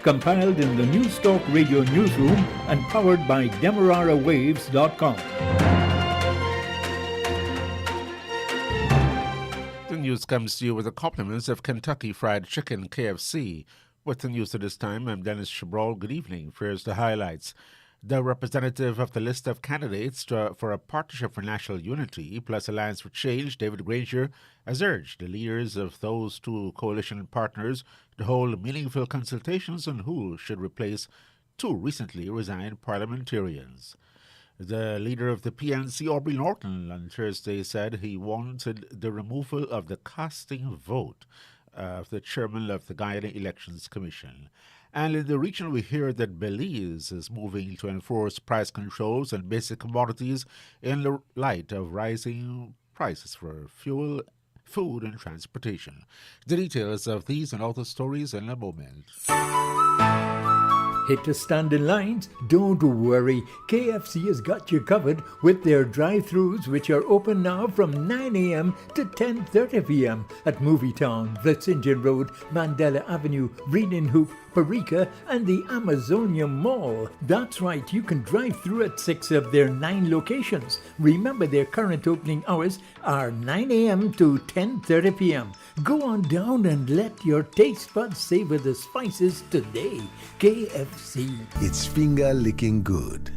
compiled in the News Talk Radio newsroom and powered by DemeraraWaves.com. The news comes to you with the compliments of Kentucky Fried Chicken, KFC. With the news at this time, I'm Dennis Chabrol. Good evening. Here's the highlights. The representative of the list of candidates for a Partnership for National Unity plus Alliance for Change, David Granger, has urged the leaders of those two coalition partners to hold meaningful consultations on who should replace two recently resigned parliamentarians. The leader of the PNC, Aubrey Norton, on Thursday said he wanted the removal of the casting vote of the chairman of the Guyana Elections Commission. And in the region, we hear that Belize is moving to enforce price controls on basic commodities in the light of rising prices for fuel, food, and transportation. The details of these and other stories in a moment. Hate to stand in lines? Don't worry. KFC has got you covered with their drive-thrus, which are open now from 9 a.m. to 10:30 p.m. at Movietown, Vlissingen Road, Mandela Avenue, Reading Hoop, Parika, and the Amazonia Mall. That's right, you can drive through at 6 of their 9 locations. Remember, their current opening hours are 9 a.m. to 10:30 p.m. Go on down and let your taste buds savor the spices today. KFC. It's finger-licking good.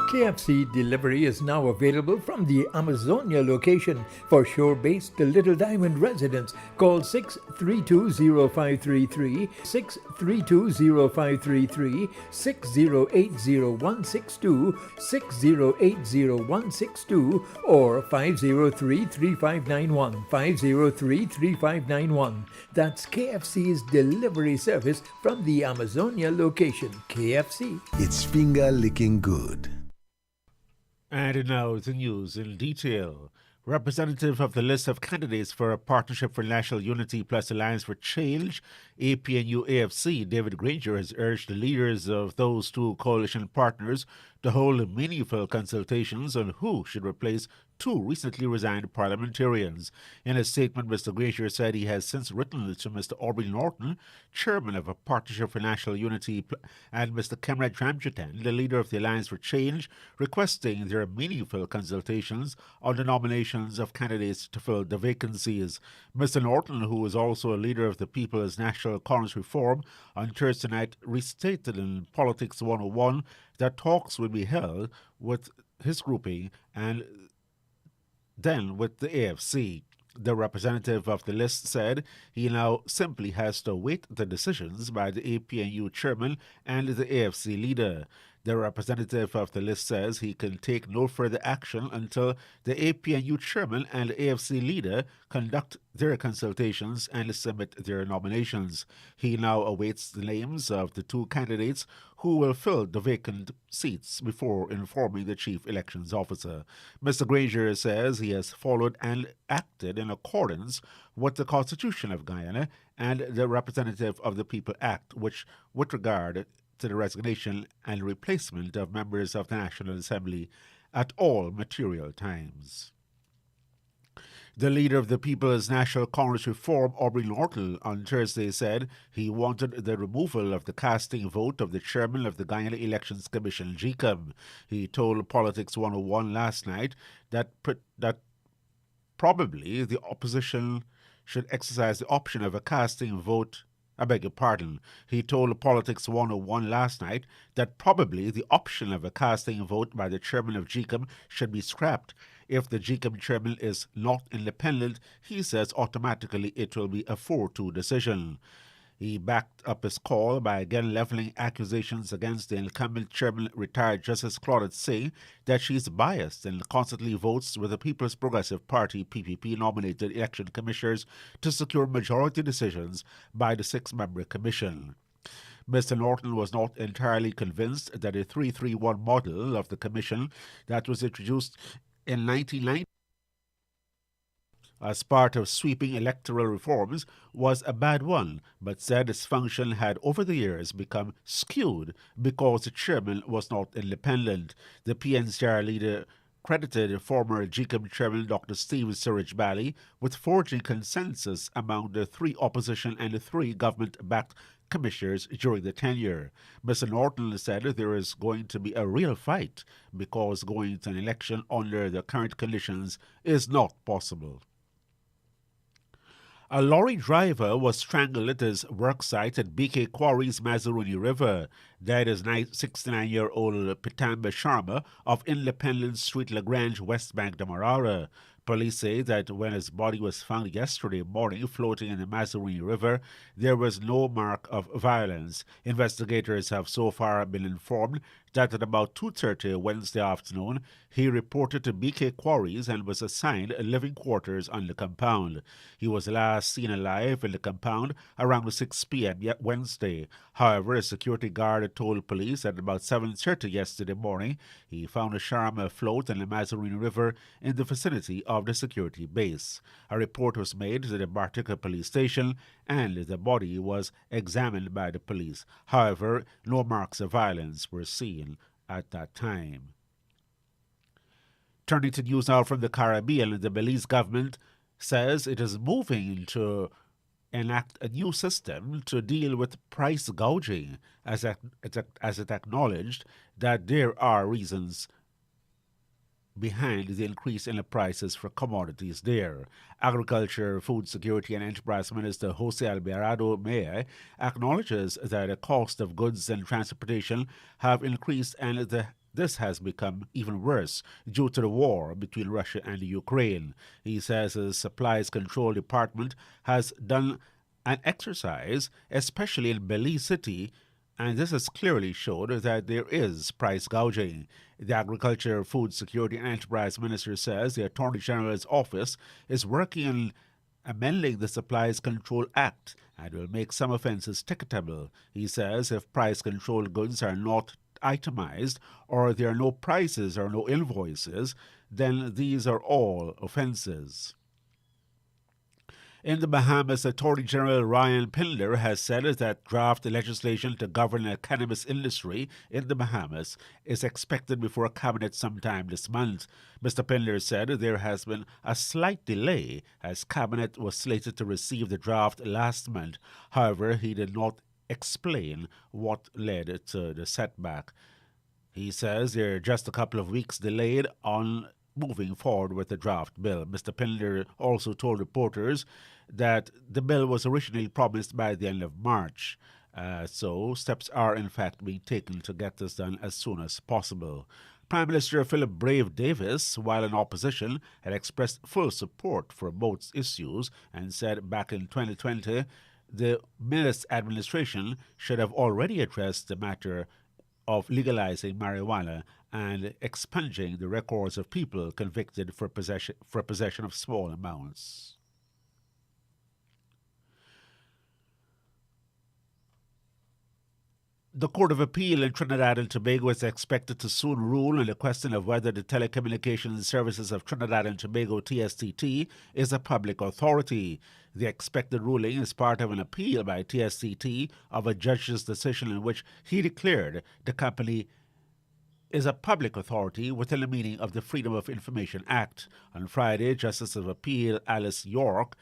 KFC delivery is now available from the Amazonia location. For shore-based Little Diamond residents, call 632-0533, 632-0533, 6080162, 6080162, or 503-3591, 503-3591. That's KFC's delivery service from the Amazonia location. KFC. It's finger-licking good. And now the news in detail. Representative of the list of candidates for a Partnership for National Unity plus Alliance for Change, APNU-AFC, David Granger, has urged the leaders of those two coalition partners to hold meaningful consultations on who should replace two recently resigned parliamentarians. In a statement, Mr. Granger said he has since written to Mr. Aubrey Norton, chairman of a Partnership for National Unity, and Mr. Kemrad Ramjatan, the leader of the Alliance for Change, requesting their meaningful consultations on the nominations of candidates to fill the vacancies. Mr. Norton, who is also a leader of the People's National Congress Reform, on Thursday night restated in Politics 101 that talks will be held with his grouping and then with the AFC. The representative of the list said he now simply has to await the decisions by the APNU chairman and the AFC leader. The representative of the list says he can take no further action until the APNU chairman and AFC leader conduct their consultations and submit their nominations. He now awaits the names of the two candidates who will fill the vacant seats before informing the chief elections officer. Mr. Granger says he has followed and acted in accordance with the Constitution of Guyana and the Representative of the People Act, which, with regard to the resignation and replacement of members of the National Assembly at all material times. The leader of the People's National Congress Reform, Aubrey Norton, on Thursday said he wanted the removal of the casting vote of the chairman of the Guyana Elections Commission, GCOM. He told Politics 101 last night that probably the opposition should exercise the option of a casting vote. I beg your pardon. He told Politics 101 last night that probably the option of a casting vote by the chairman of GCOM should be scrapped. If the GCOM chairman is not independent, he says automatically it will be a 4-2 decision. He backed up his call by again leveling accusations against the incumbent chairman, retired Justice Claudette, saying that she is biased and constantly votes with the People's Progressive Party, PPP-nominated election commissioners to secure majority decisions by the 6-member commission. Mr. Norton was not entirely convinced that a 3-3-1 model of the commission that was introduced in 1990 as part of sweeping electoral reforms was a bad one, but said its function had over the years become skewed because the chairman was not independent. The PNCR leader credited former GCOM chairman Dr. Steve Surridge-Bally with forging consensus among the 3 opposition and the 3 government-backed commissioners during the tenure. Mr. Norton said there is going to be a real fight because going to an election under the current conditions is not possible. A lorry driver was strangled at his work site at BK Quarries, Mazaruni River. Died as 69-year-old Pitamba Sharma of Independence Street, LaGrange, West Bank, Demerara. Police say that when his body was found yesterday morning floating in the Mazaruni River, there was no mark of violence. Investigators have so far been informed that at about 2:30 Wednesday afternoon, he reported to BK Quarries and was assigned living quarters on the compound. He was last seen alive in the compound around 6 p.m. Wednesday. However, a security guard told police at about 7:30 yesterday morning he found a Sharma afloat in the Mazaruni River in the vicinity of the security base. A report was made to the Bartica police station and the body was examined by the police. However, no marks of violence were seen at that time. Turning to news now from the Caribbean, the Belize government says it is moving to enact a new system to deal with price gouging, as it acknowledged that there are reasons behind the increase in the prices for commodities there. Agriculture, Food Security and Enterprise Minister Jose Alvarado Meye acknowledges that the cost of goods and transportation have increased and this has become even worse due to the war between Russia and Ukraine. He says the Supplies Control Department has done an exercise, especially in Belize City, and this has clearly showed that there is price gouging. The Agriculture, Food Security and Enterprise Minister says the Attorney General's office is working on amending the Supplies Control Act and will make some offences ticketable. He says if price-controlled goods are not itemized or there are no prices or no invoices, then these are all offences. In the Bahamas, Attorney General Ryan Pindler has said that draft legislation to govern the cannabis industry in the Bahamas is expected before Cabinet sometime this month. Mr. Pindler said there has been a slight delay as Cabinet was slated to receive the draft last month. However, he did not explain what led to the setback. He says they're just a couple of weeks delayed on moving forward with the draft bill. Mr. Pindler also told reporters that the bill was originally promised by the end of March. So steps are in fact being taken to get this done as soon as possible. Prime Minister Philip Brave Davis, while in opposition, had expressed full support for both issues and said back in 2020 the Millis administration should have already addressed the matter of legalizing marijuana and expunging the records of people convicted for possession of small amounts. The Court of Appeal in Trinidad and Tobago is expected to soon rule on the question of whether the Telecommunications Services of Trinidad and Tobago, TSTT, is a public authority. The expected ruling is part of an appeal by TSTT of a judge's decision in which he declared the company is a public authority within the meaning of the Freedom of Information Act. On Friday, Justice of Appeal Alice York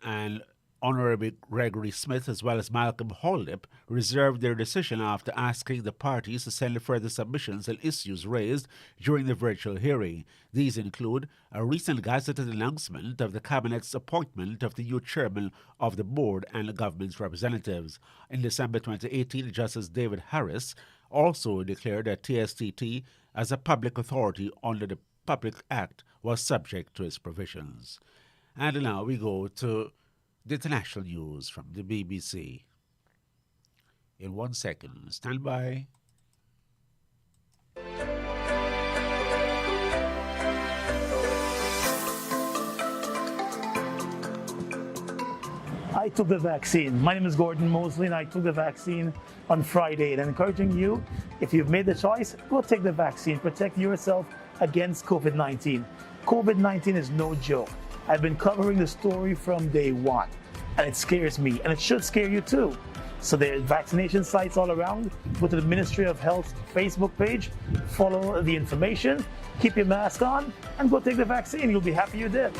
and Honorable Gregory Smith, as well as Malcolm Holdip, reserved their decision after asking the parties to send further submissions and issues raised during the virtual hearing. These include a recent gazetted announcement of the Cabinet's appointment of the new chairman of the board and the government's representatives. In December 2018, Justice David Harris also declared that TSTT, as a public authority under the Public Act, was subject to its provisions. And now we go to the international news from the BBC. In 1 second, stand by. I took the vaccine. My name is Gordon Mosley and I took the vaccine on Friday. And I'm encouraging you, if you've made the choice, go take the vaccine. Protect yourself against COVID-19. COVID-19 is no joke. I've been covering the story from day one, and it scares me, and it should scare you too. So there are vaccination sites all around. Go to the Ministry of Health Facebook page, follow the information, keep your mask on, and go take the vaccine. You'll be happy you did.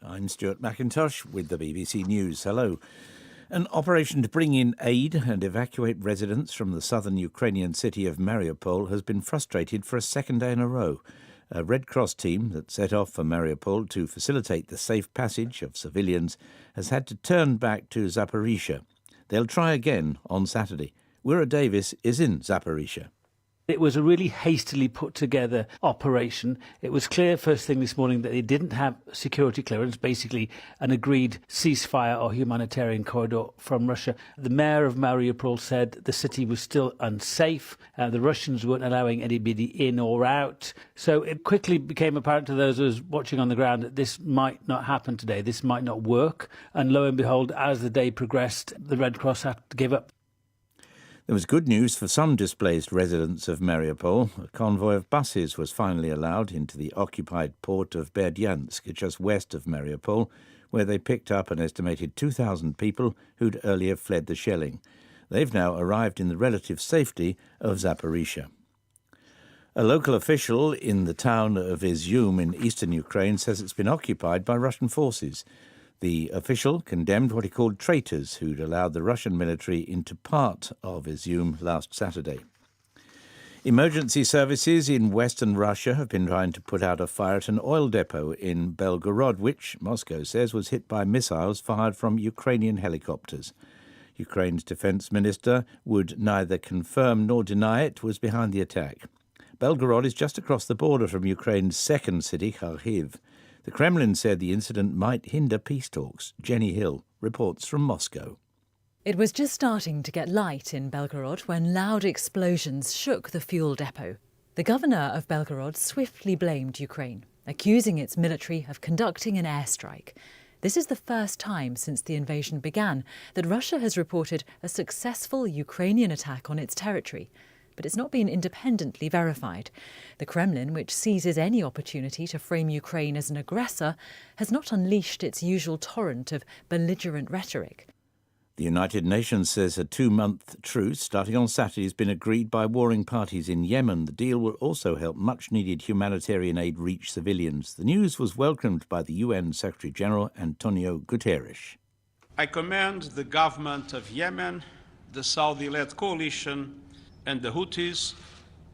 I'm Stuart McIntosh with the BBC News. Hello. An operation to bring in aid and evacuate residents from the southern Ukrainian city of Mariupol has been frustrated for a second day in a row. A Red Cross team that set off for Mariupol to facilitate the safe passage of civilians has had to turn back to Zaporizhia. They'll try again on Saturday. Wira Davis is in Zaporizhia. It was a really hastily put together operation. It was clear first thing this morning that they didn't have security clearance, basically an agreed ceasefire or humanitarian corridor from Russia. The mayor of Mariupol said the city was still unsafe. The Russians weren't allowing anybody in or out. So it quickly became apparent to those who was watching on the ground that this might not happen today. This might not work. And lo and behold, as the day progressed, the Red Cross had to give up. There was good news for some displaced residents of Mariupol. A convoy of buses was finally allowed into the occupied port of Berdyansk, just west of Mariupol, where they picked up an estimated 2,000 people who'd earlier fled the shelling. They've now arrived in the relative safety of Zaporizhia. A local official in the town of Izyum in eastern Ukraine says it's been occupied by Russian forces. The official condemned what he called traitors who'd allowed the Russian military into part of Izyum last Saturday. Emergency services in western Russia have been trying to put out a fire at an oil depot in Belgorod, which Moscow says was hit by missiles fired from Ukrainian helicopters. Ukraine's defense minister would neither confirm nor deny it was behind the attack. Belgorod is just across the border from Ukraine's second city, Kharkiv. The Kremlin said the incident might hinder peace talks. Jenny Hill reports from Moscow. It was just starting to get light in Belgorod when loud explosions shook the fuel depot. The governor of Belgorod swiftly blamed Ukraine, accusing its military of conducting an airstrike. This is the first time since the invasion began that Russia has reported a successful Ukrainian attack on its territory. But it's not been independently verified. The Kremlin, which seizes any opportunity to frame Ukraine as an aggressor, has not unleashed its usual torrent of belligerent rhetoric. The United Nations says a 2-month truce starting on Saturday has been agreed by warring parties in Yemen. The deal will also help much-needed humanitarian aid reach civilians. The news was welcomed by the UN Secretary-General Antonio Guterres. I commend the government of Yemen, the Saudi-led coalition, and the Houthis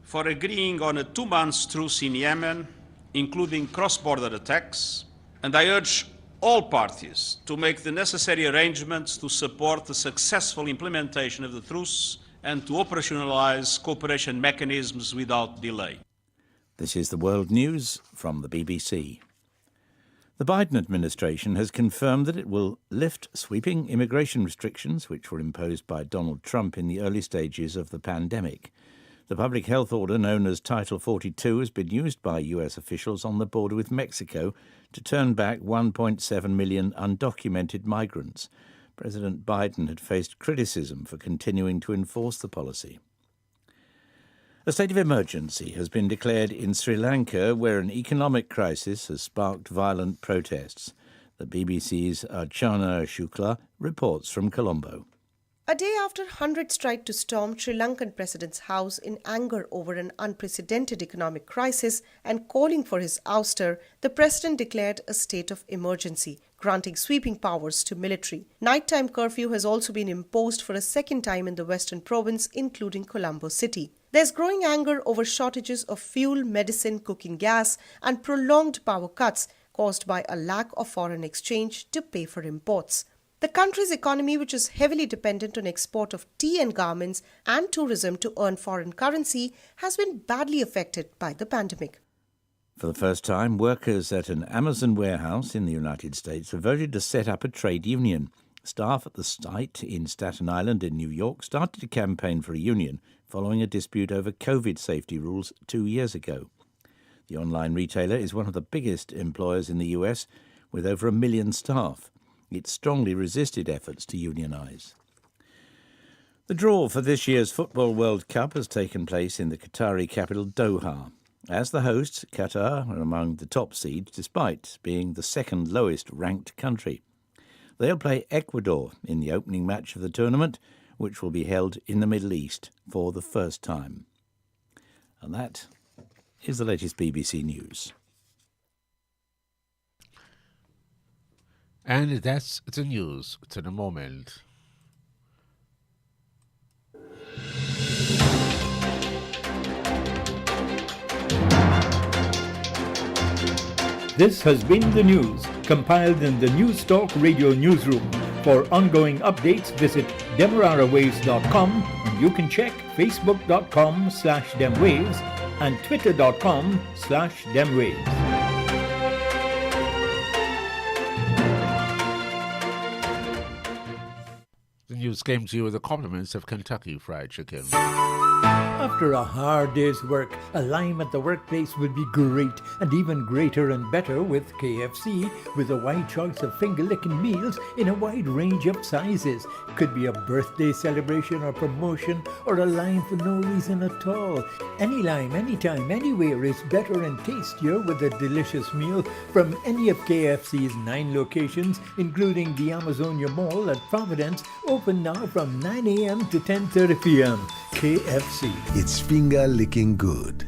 for agreeing on a 2-month truce in Yemen, including cross-border attacks, and I urge all parties to make the necessary arrangements to support the successful implementation of the truce and to operationalise cooperation mechanisms without delay. This is the World News from the BBC. The Biden administration has confirmed that it will lift sweeping immigration restrictions which were imposed by Donald Trump in the early stages of the pandemic. The public health order known as Title 42 has been used by U.S. officials on the border with Mexico to turn back 1.7 million undocumented migrants. President Biden had faced criticism for continuing to enforce the policy. A state of emergency has been declared in Sri Lanka, where an economic crisis has sparked violent protests. The BBC's Archana Shukla reports from Colombo. A day after hundreds tried to storm Sri Lankan president's house in anger over an unprecedented economic crisis and calling for his ouster, the president declared a state of emergency, granting sweeping powers to military. Nighttime curfew has also been imposed for a second time in the western province, including Colombo city. There's growing anger over shortages of fuel, medicine, cooking gas, and prolonged power cuts caused by a lack of foreign exchange to pay for imports. The country's economy, which is heavily dependent on export of tea and garments and tourism to earn foreign currency, has been badly affected by the pandemic. For the first time, workers at an Amazon warehouse in the United States have voted to set up a trade union. Staff at the site in Staten Island in New York started a campaign for a union following a dispute over COVID safety rules 2 years ago. The online retailer is one of the biggest employers in the US, with over 1 million staff. It strongly resisted efforts to unionize. The draw for this year's Football World Cup has taken place in the Qatari capital Doha. As the hosts, Qatar are among the top seeds despite being the second lowest ranked country. They'll play Ecuador in the opening match of the tournament, which will be held in the Middle East for the first time. And that is the latest BBC News. And that's the news to the moment. This has been the news, compiled in the News Talk Radio newsroom. For ongoing updates, visit demerarawaves.com, and you can check facebook.com/demwaves and twitter.com/demwaves. The news came to you with the compliments of Kentucky Fried Chicken. After a hard day's work, a lime at the workplace will be great, and even greater and better with KFC, with a wide choice of finger-licking meals in a wide range of sizes. Could be a birthday celebration or promotion, or a lime for no reason at all. Any lime, anytime, anywhere is better and tastier with a delicious meal from any of KFC's 9 locations, including the Amazonia Mall at Providence, open now from 9 a.m. to 10:30 p.m. KFC. It's finger licking good.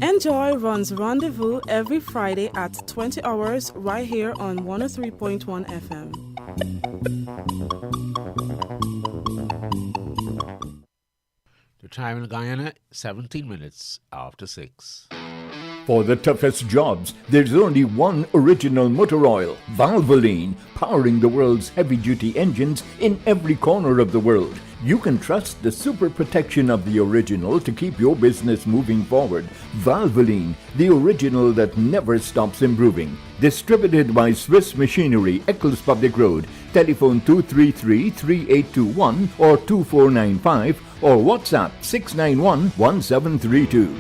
Enjoy Ron's Rendezvous every Friday at 20 hours right here on 103.1 FM. The time in Guyana, 17 minutes after 6. For the toughest jobs, there's only one original motor oil, Valvoline, powering the world's heavy-duty engines in every corner of the world. You can trust the super protection of the original to keep your business moving forward. Valvoline, the original that never stops improving. Distributed by Swiss Machinery, Eccles Public Road. Telephone 233-3821 or 2495 or WhatsApp 691-1732.